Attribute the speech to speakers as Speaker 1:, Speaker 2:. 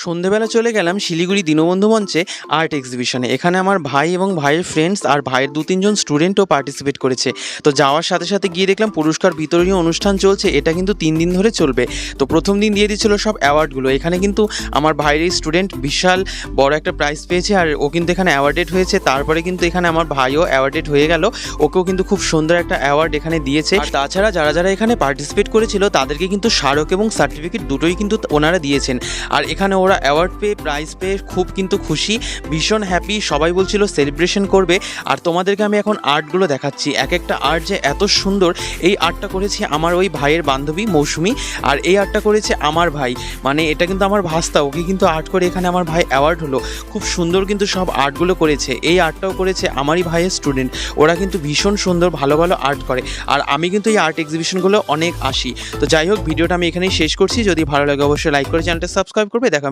Speaker 1: সন্ধেবেলা চলে গেলাম শিলিগুড়ি দীনবন্ধু মঞ্চে আর্ট এক্সিবিশনে। এখানে আমার ভাই এবং ভাইয়ের ফ্রেন্ডস আর ভাইয়ের 2-3 জন স্টুডেন্টও পার্টিসিপেট করেছে। তো যাওয়ার সাথে সাথে গিয়ে দেখলাম পুরস্কার বিতরণী অনুষ্ঠান চলছে। এটা কিন্তু 3 দিন ধরে চলবে। তো প্রথম দিন দিয়ে দিচ্ছিল সব অ্যাওয়ার্ডগুলো। এখানে কিন্তু আমার ভাইয়ের এই স্টুডেন্ট বিশাল বড় একটা প্রাইজ পেয়েছে আর ও কিন্তু এখানে অ্যাওয়ার্ডেড হয়েছে। তারপরে কিন্তু এখানে আমার ভাইও অ্যাওয়ার্ডেড হয়ে গেল, ওকেও কিন্তু খুব সুন্দর একটা অ্যাওয়ার্ড এখানে দিয়েছে। আর তাছাড়া যারা যারা এখানে পার্টিসিপেট করেছিল তাদেরকে কিন্তু স্মারক এবং সার্টিফিকেট দুটোই কিন্তু ওনারা দিয়েছেন। আর এখানে ওরা অ্যাওয়ার্ড পেয়ে প্রাইজ পেয়ে খুব কিন্তু খুশি, ভীষণ হ্যাপি। সবাই বলছিল সেলিব্রেশন করবে। আর তোমাদেরকে আমি এখন আর্টগুলো দেখাচ্ছি। এক একটা আর্ট যে এত সুন্দর। এই আর্টটা করেছে আমার ওই ভাইয়ের বান্ধবী মৌসুমি, আর এই আর্টটা করেছে আমার ভাই, মানে এটা কিন্তু আমার ভাস্তা, ওকে কিন্তু আর্ট করে এখানে আমার ভাই অ্যাওয়ার্ড হলো। খুব সুন্দর কিন্তু সব আর্টগুলো করেছে। এই আর্টটাও করেছে আমারই ভাইয়ের স্টুডেন্ট। ওরা কিন্তু ভীষণ সুন্দর ভালো ভালো আর্ট করে। আর আমি কিন্তু এই আর্ট এক্সিবিশনগুলো অনেক আসি। তো যাই হোক, ভিডিওটা আমি এখানেই শেষ করছি। যদি ভালো লাগে অবশ্যই লাইক করে চ্যানেলটা সাবস্ক্রাইব করবে। দেখা